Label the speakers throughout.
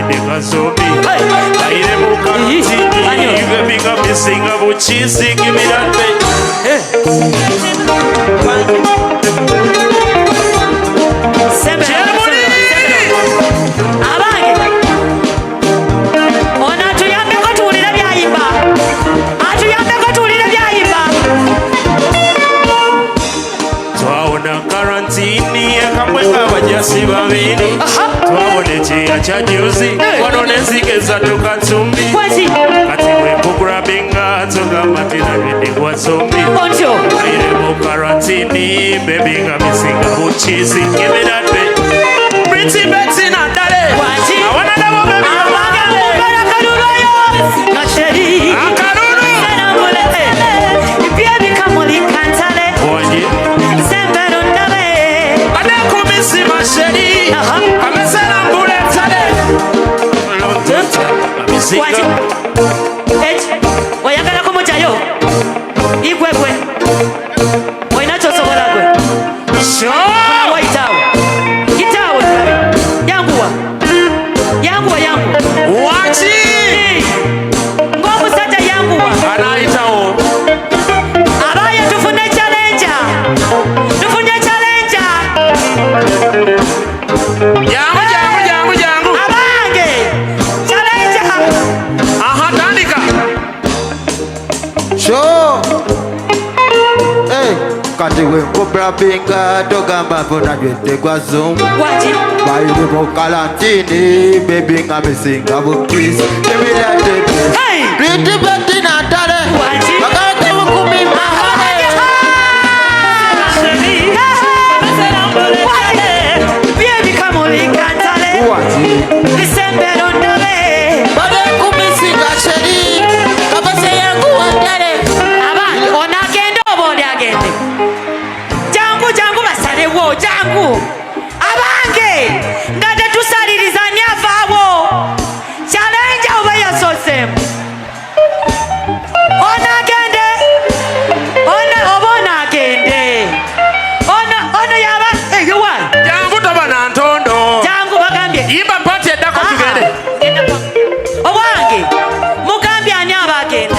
Speaker 1: Betinah zombie. Aire mukaroti, baby got me sing about cheesy. Give me that baby. Babini twabone kyeya kya juzi wano nenzigeza tukatumbi kati bwekugrabinga togamba tinabidde gwa zombi aire mu karantini bebi nga misinga buchizi give me that baby pretty Betinah dale awana nabo bebi oyagala kumujayo igwegwe oyina kyosobola gwe waitawo itawo yanguwa waki ng'omusajja yanguwa anayitawo abaye tufunye challenge kati wenkubrabinga togamba mpona jwete gwa zoom baile mu karantini bebi nga misinga bukisi ebiratete Pretty Betinah dale bakate mukumi mahale biebi kamulikantale isembero ndale bade kumisinga sheri kabase yangu wandale abana onagenda oboli agende jangu basalewo jangu abange nga tetusaliriza nyavaawo challenge oba yasosemu onagende oba onagende ono yaba eyowa jangu toba na ntondo jangu bagambye yimba pati eddako tugende obwange mugambye ani abagenda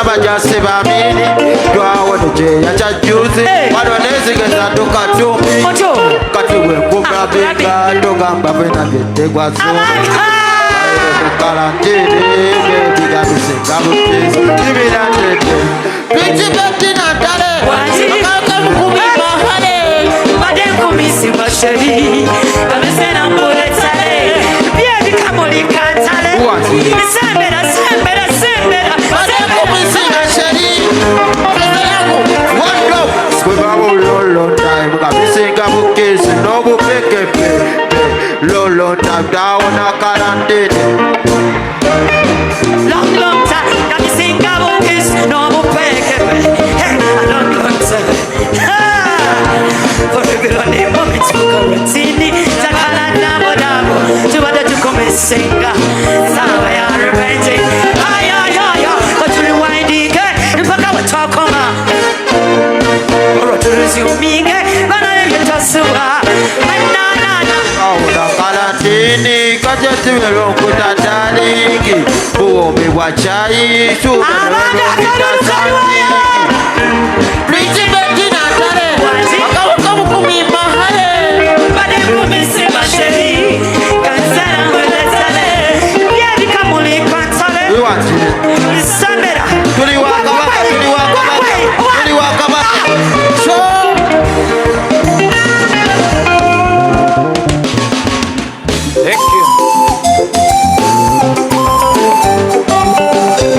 Speaker 1: bajase bamini twawone kyeya kya juzi wano nenzigeza tukatumbi kati wenkubrabinga togamba fena byetegwa zombi karantini bebiga misinga bukisi ibiratete Pretty Betinah dale akaka mukumi mahale bade nkumisi basheri kamesena mbuletale byebi kamulikantale isembera Lolo time down a karantini long time got me sing a kiss no bupeke long time for regular name moments for karantini takala nabo tubada tukomesenga sawa ya revenge aya but you rewinding mpaka watakoma roturuziumige bana yetasuwa karantini kajetimelo kutatalingi uombe wa chai Pretty Betinah dale akawuka mukumi mahale